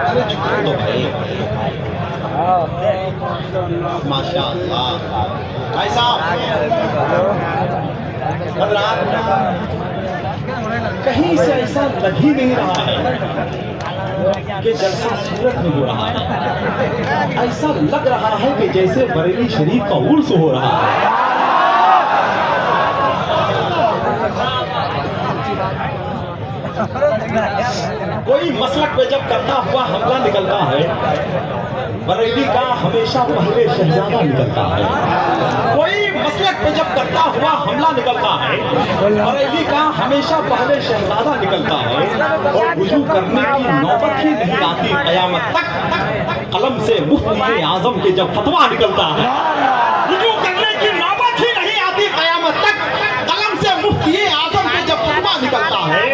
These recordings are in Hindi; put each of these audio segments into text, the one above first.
अरे छोड़ दो भाई। माशाअल्लाह भाई साहब, कहीं से ऐसा लग ही नहीं रहा है कि जलसा सूरत में हो रहा है। ऐसा लग रहा है कि जैसे बरेली शरीफ का उर्स हो रहा है। कोई मसलक पे जब करता हुआ हमला निकलता है, बरेली का हमेशा पहले शहजादा निकलता है। कोई मसलक पे जब करता हुआ हमला निकलता है, बरेली का हमेशा पहले शहजादा निकलता है। और वुजू करने की नौबत ही नहीं आती क़यामत तक, कलम से मुफ्ती आजम के जब फतवा निकलता है। वुजू करने की नौबत ही नहीं आती क़यामत तक, कलम से मुफ्ती आजम के जब फतवा निकलता है।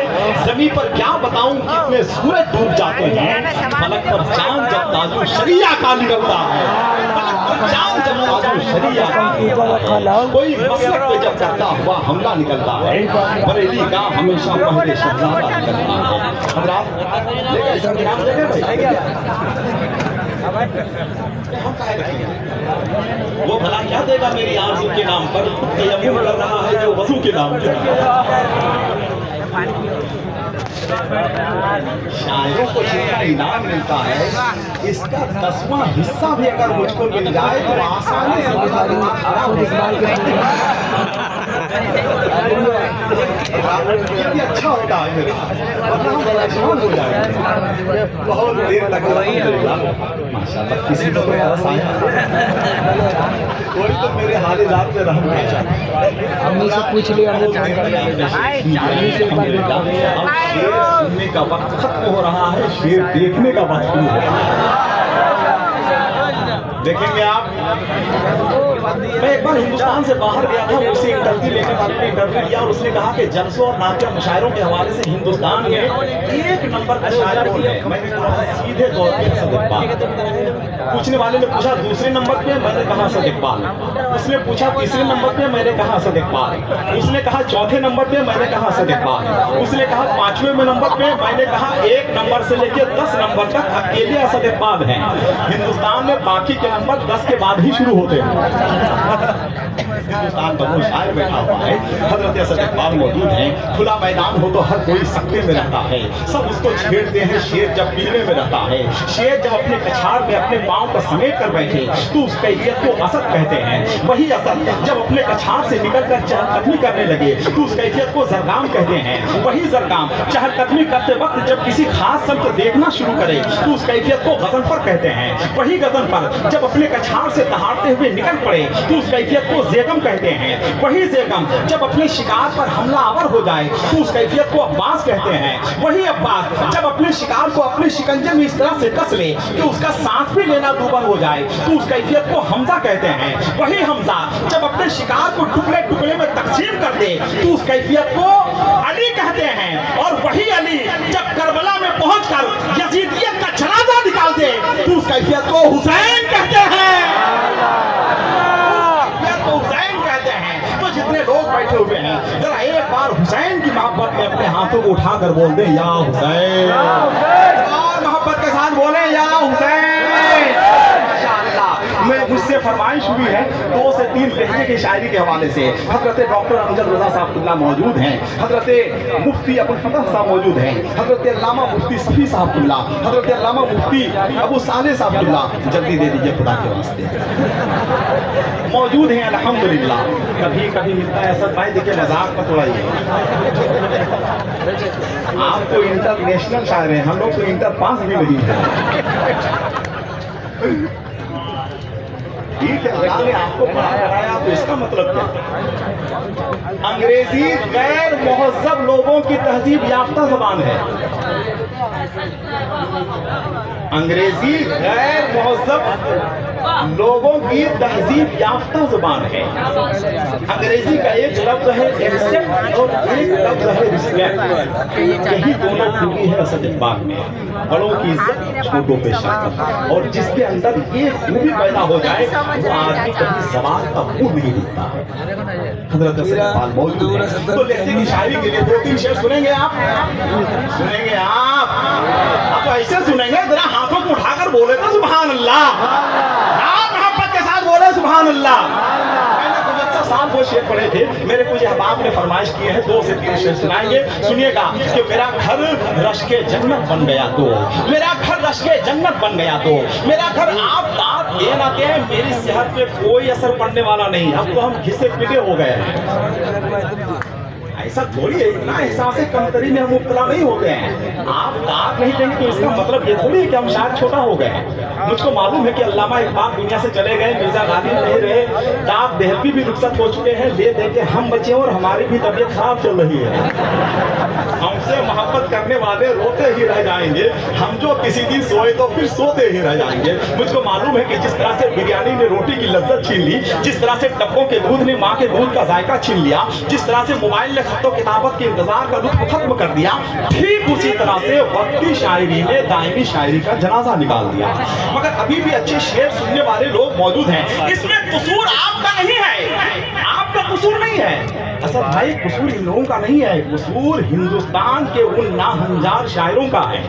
ज़मीन पर क्या बताऊं कितने सूरज डूब जाते हैं, फलक पर चांद जब ताजु शरिया का निकलता है। फलक पर चांद जब ताजु शरिया का निकलता है। कोई मसलक पे जब करता हुआ हमला निकलता है, बरेली का हमेशा पहले शहजादा निकलता है। हज़रात वो भला क्या देगा मेरी आरज़ू के नाम पर, तयम्मुम कर रहा है जो वज़ू के नाम पर। शायरों को जितना इनाम मिलता है, इसका 10वां हिस्सा भी अगर मुझको मिल जाए तो आसानी से ये अच्छा होता है, वरना हम परेशान हो जाएंगे बहुत देर तक। माशाल्लाह किसी को तरस आया, कोई तो मेरे हालेदार से रहम गया। हमने से पूछ लिया, शेर सुनने का वक्त खत्म हो रहा है, शेर देखने का वक्त शुरू हो रहा है। देखेंगे आप, मैं एक बार हिंदुस्तान से बाहर गया था, मुझसे इंटरव्यू लेने वाले ने इंटरव्यू लिया और उसने कहा कि जलसों और नाट्य मुशायरों के हवाले से हिंदुस्तान में 1 नंबर का शायर कौन है। मैंने कहा सीधे तौर पर असद इकबाल। पूछने वाले ने पूछा दूसरे नंबर पे, मैंने कहा असद इकबाल। उसने पूछा तीसरे नंबर पे, मैंने कहा असद इकबाल। उसने कहा चौथे नंबर पे, मैंने कहा असद इकबाल। उसने कहा 5वें नंबर पे, मैंने कहा 1 नंबर से लेकर 10 नंबर तक अकेले असद इकबाल हैं। हिंदुस्तान में बाकी के नंबर 10 के बाद ही शुरू होते हैं। हिंदुस्तान का वो शायर बैठा हुआ है, हजरत असद इकबाल मौजूद हैं। खुला मैदान हो तो हर कोई सकते में रहता है, सब उसको छेड़ते हैं। शेर जब पीने में रहता है, शेर जब अपने कछाड़ में अपने पांव को समेट कर बैठे तो उस कैफियत को असद कहते हैं। वही असद जब अपने कछाड़ से निकलकर चहलकदमी करने लगे तो उस कैफियत को जरगाम कहते हैं। वही जरगाम चहलकदमी करते वक्त जब किसी खास सब को देखना शुरू करे तो उस कैफियत को गजनफर कहते हैं। वही गजनफर जब अपने कछाड़ से दहाड़ते हुए निकल पड़े तो उस कैफियत को जेगम कहते हैं। वही जेगम जब अपने शिकार पर हमलावर हो जाए तो उस कैफियत को अब्बास कहते हैं। वही अब्बास जब अपने शिकार को अपने शिकंजे में इस तरह से कस ले कि उसका सांस भी लेना दूभर हो जाए तो उस कैफियत को हमजा कहते हैं। वही हमजा जब अपने शिकार को टुकड़े टुकड़े में तकसीम कर दे तो उस कैफियत को अली कहते हैं। और वही अली जब करबला में पहुंचकर यजीदियत का जनाजा निकाल दे तो उस कैफियत को हुसैन कहते हैं। हुसैन कहते हैं। तो जितने लोग बैठे हुए हैं, जरा एक बार हुसैन की मोहब्बत में अपने हाथों को उठाकर बोल दे या हुसैन, और मोहब्बत के साथ बोले या हुसैन। मैं मुझसे फरमाइश हुई है 2 से 3 लहजे की शायरी के हवाले से। हजरत डॉक्टर अमजद रजा साहब मौजूद हैं, हजरत मुफ्ती अबुल फतह साहब मौजूद हैं, हजरत अल्लामा मुफ्ती सफी साहब, हजरत अल्लामा मुफ्ती अबू साले साहब, जल्दी दे दीजिए खुदा के वास्ते, मौजूद हैं अल्हम्दुलिल्लाह। कभी कभी मिलता है ऐसा भाई, देखिए मजाक मत उड़ाइए। आप तो इंटरनेशनल शायर हैं, हम लोग तो इंटर पास भी नहीं है। ठीक है, अल्लाह ने आपको पढ़ाया तो इसका मतलब क्या? अंग्रेजी गैर महज़्ज़ब लोगों की तहजीब याफ्ता ज़बान है। अंग्रेजी गैर महज़्ज़ब लोगों की तहजीब याफ्ता ज़बान है। अंग्रेजी का एक लफ्ज़ है एक्सेप्ट और एक लफ्ज़ है रिस्पेक्ट। यही दोनों खूबी है असद इकबाल में, बड़ों की इज्जत, छोटों पे शफ़क़त। और जिसके अंदर ये खूबी पैदा हो जाए वो आदमी कभी ज़बान का मुंह नहीं दिखता है। हज़रत असद इकबाल मौजूद है, तो लहजे की शायरी के लिए 2-3 शेर सुनेंगे आप, सुनेंगे आप। कैसे सुनेंगे? जरा हाथों को उठाकर बोले तो सुभान अल्लाह, मोहब्बत के साथ बोले सुभान अल्लाह। साल वो शेर पढ़े थे, मेरे कुछ अहबाब ने फरमाइश किए हैं, 2 से 3 शेर सुनाएंगे। सुनिएगा कि मेरा घर रश के जन्नत बन गया तो, मेरा घर रश के जन्नत बन गया तो, मेरा घर आप दांत दे ना दे, मेरी सेहत पे कोई असर पड़ने वाला नहीं। अब तो हम घिसे पिटे हो गए। ऐसा थोड़ी है, इतना एहसास कमतरी में हम मुब्तला नहीं होते हैं। आप दांत नहीं देंगे तो इसका मतलब ये थोड़ी है कि हम शायद छोटा हो गए। मुझको मालूम है कि अल्लामा इकबाल दुनिया से चले गए, मिर्जा गालिब नहीं रहे, दांत देहलवी भी रुखसत हो चुके हैं, दे दे के हम बचे और हमारी भी तबीयत खराब चल रही है। हमसे मोहब्बत करने वाले रोते ही रह जाएंगे, हम जो किसी दिन सोए तो फिर सोते ही रह जाएंगे। मुझको मालूम है कि जिस तरह से बिरयानी ने रोटी की लज्जत छीन ली, जिस तरह से डब्बों के दूध ने माँ के दूध का जायका छीन लिया, जिस तरह से मोबाइल ने खत्तो किताबत के इंतजार का लुत्फ खत्म कर दिया, ठीक उसी तरह से वक्ती शायरी ने दायमी शायरी का जनाजा निकाल दिया। मगर अभी भी अच्छे शेर सुनने वाले लोग मौजूद हैं। इसमें कसूर आपका नहीं है, आपका कसूर नहीं है। असद भाई कसूर इन लोगों का नहीं है, कसूर हिंदुस्तान के उन नाहंजार शायरों का है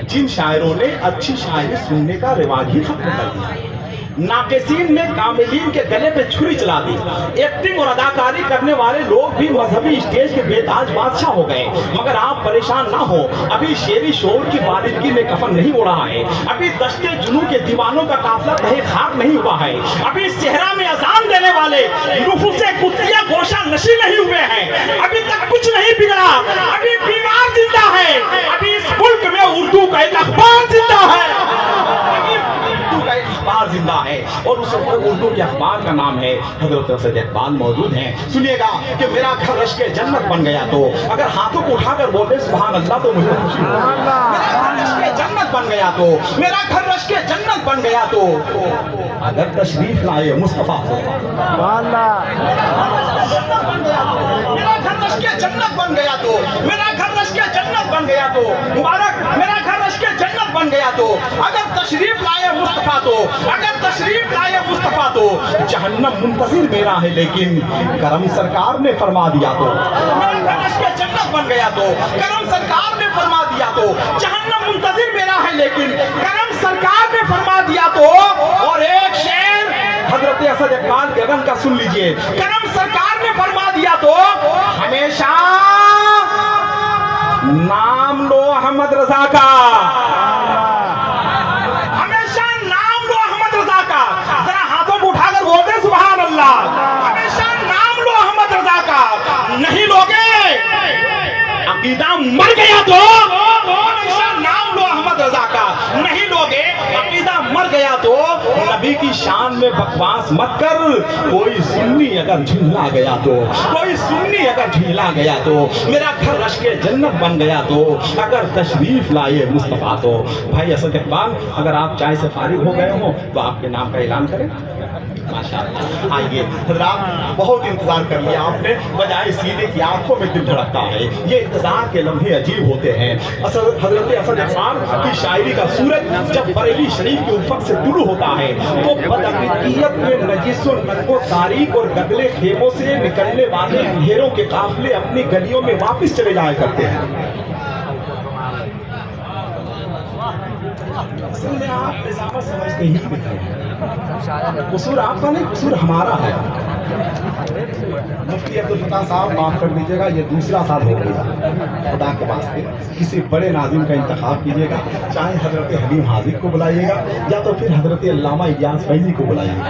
जिन शायरों ने अच्छी शायरी सुनने का रिवाज ही खत्म कर दिया। नाकिसीन में कामिलीन के गले पे छुरी चला दी। एक्टिंग और अदाकारी करने वाले लोग भी मजहबी स्टेज के बेताज बादशाह हो गए। मगर आप परेशान ना हो, अभी शेरी शोर की बालिदगी में कफन नहीं उड़ा है, अभी दस्ते जुनू के दीवानों का काफिला तहे खाक नहीं हुआ है, अभी सेहरा में अजान देने वाले रुफूसे कुत्तिया गोशा नशी नहीं हुए हैं, अभी तक कुछ नहीं बिगड़ा, अभी बीमार जिंदा है, अभी इस मुल्क में उर्दू का एक अखबार जिंदा है, अखबार जिंदा है और उस उर्दू के अखबार का नाम है हजरत सैयद इकबाल। मौजूद हैं। सुनिएगा कि मेरा घर रश के जन्नत बन गया तो, अगर हाथों को उठाकर बोलते सुभान अल्लाह तो मुझे खुशी हो। मेरा घर रश के जन्नत बन गया तो, मेरा घर रश के जन्नत बन गया तो, अगर तशरीफ लाए मुस्तफा तो, मेरा घर रश के जन्नत बन गया तो, मेरा घर रश के जन्नत बन गया तो, मुबारक मेरा घर रश के जन्नत बन गया तो, अगर तशरीफ लाए मुस्तफा तो, अगर तशरीफ लाए मुस्तफा तो, जहन्नम मुंतजिर मेरा है लेकिन करम सरकार ने फरमा दिया तो, मेरा घर रश के जन्नत बन गया तो, करम सरकार ने फरमा दिया तो, जहन्नम मुंतजिर मेरा है लेकिन करम सरकार ने फरमा दिया तो। और एक शेर हजरत असद इकबाल बेगम का सुन लीजिए, करम सरकार ने फरमा दिया तो, हमेशा नाम लो अहमद रजा का, हमेशा नाम लो अहमद रजा का। जरा हाथों को उठाकर बोलते सुभान अल्लाह। हमेशा नाम लो अहमद रजा का, नहीं लोगे अकीदा मर गया तो, हमेशा नाम लो अहमद रजा का, नहीं लोगे अकीदा मर गया तो। नबी की शान में बकवास मत कर, कोई सुन्नी अगर झुंझला गया तो, कोई सुन्नी अगर झुंझला गया तो, मेरा घर रश के जन्नत बन गया तो, अगर तशरीफ लाए मुस्तफा तो। भाई असद इकबाल, अगर आप चाय से फारिग हो गए हो तो आपके नाम का ऐलान करें। माशाअल्लाह, आइए हजरात, बहुत इंतजार कर लिया आपने, बजाय सीधे की आंखों में दिल धड़कता है। ये इंतजार के लम्हे अजीब होते हैं। हजरत असद इकबाल की शायरी का सूरज जब बरेली शरीफ के उफक से तुलू होता है तो बदअकीदत में नजीसों नगो तारीख और गगले खेमों से निकलने वाले अंधेरों के काफिले अपनी गलियों में वापस चले जाया करते हैं। आप निजामत समझते ही कसूर आपका नहीं, कसूर हमारा है। मुफ्ती अब्दुल फताह साहब माफ कर दीजिएगा, ये दूसरा साल हो गया। खुदा के वास्ते किसी बड़े नाज़िम का इंतखाब कीजिएगा, चाहे हजरत हलीम हाजिर को बुलाइएगा या तो फिर हजरत अल्लामा इलियास फैज़ी को बुलाइएगा,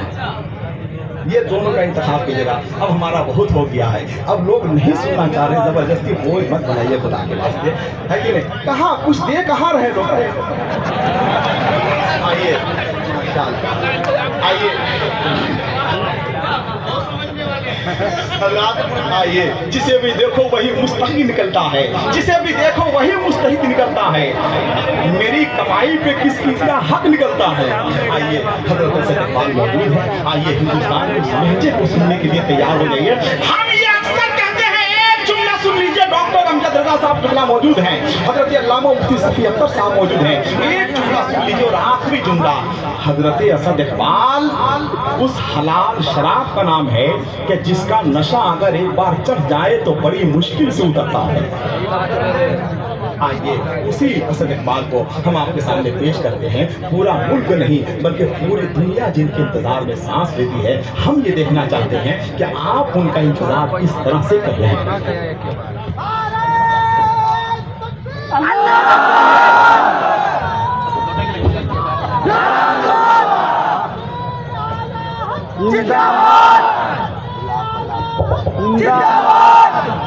ये दोनों का इंतखाब कीजिएगा। अब हमारा बहुत हो गया है, अब लोग नहीं सुनना चाह रहे, जबरदस्ती बोझ मत बनाइए खुदा के वास्ते, है कि नहीं? कहाँ कुछ दे कहाँ रहे लोग? आइए आइए आइए, जिसे भी देखो वही मुस्तहिद निकलता है, जिसे भी देखो वही मुस्तहिद निकलता है, मेरी कमाई पे किसकी इतना हक निकलता है। आइए हजरत सैयद इकबाल मौजूद है, आइए हिंदुस्तान के लहजे को सुनने के लिए तैयार हो जाइए। हम ये अक्सर कहते हैं, एक जुमला सुन लीजिए, डॉक्टर अमजद रजा साहब जुमला मौजूद हैं, हजरत अल्लामा मुफ्ती सफी अख्तर साहब मौजूद हैं, एक जुमला सुन लीजिए और आखिरी जुमला। हजरत असद इकबाल उस हलाल शराब का नाम है कि जिसका नशा अगर एक बार चढ़ जाए तो बड़ी मुश्किल से उतरता है। आइए उसी हसन इकबाल को हम आपके सामने पेश करते हैं। पूरा मुल्क नहीं बल्कि पूरी दुनिया जिनके इंतजार में सांस लेती है, हम ये देखना चाहते हैं कि आप उनका इंतजार किस तरह से कर रहे हैं। जिंदाबाद जिंदाबाद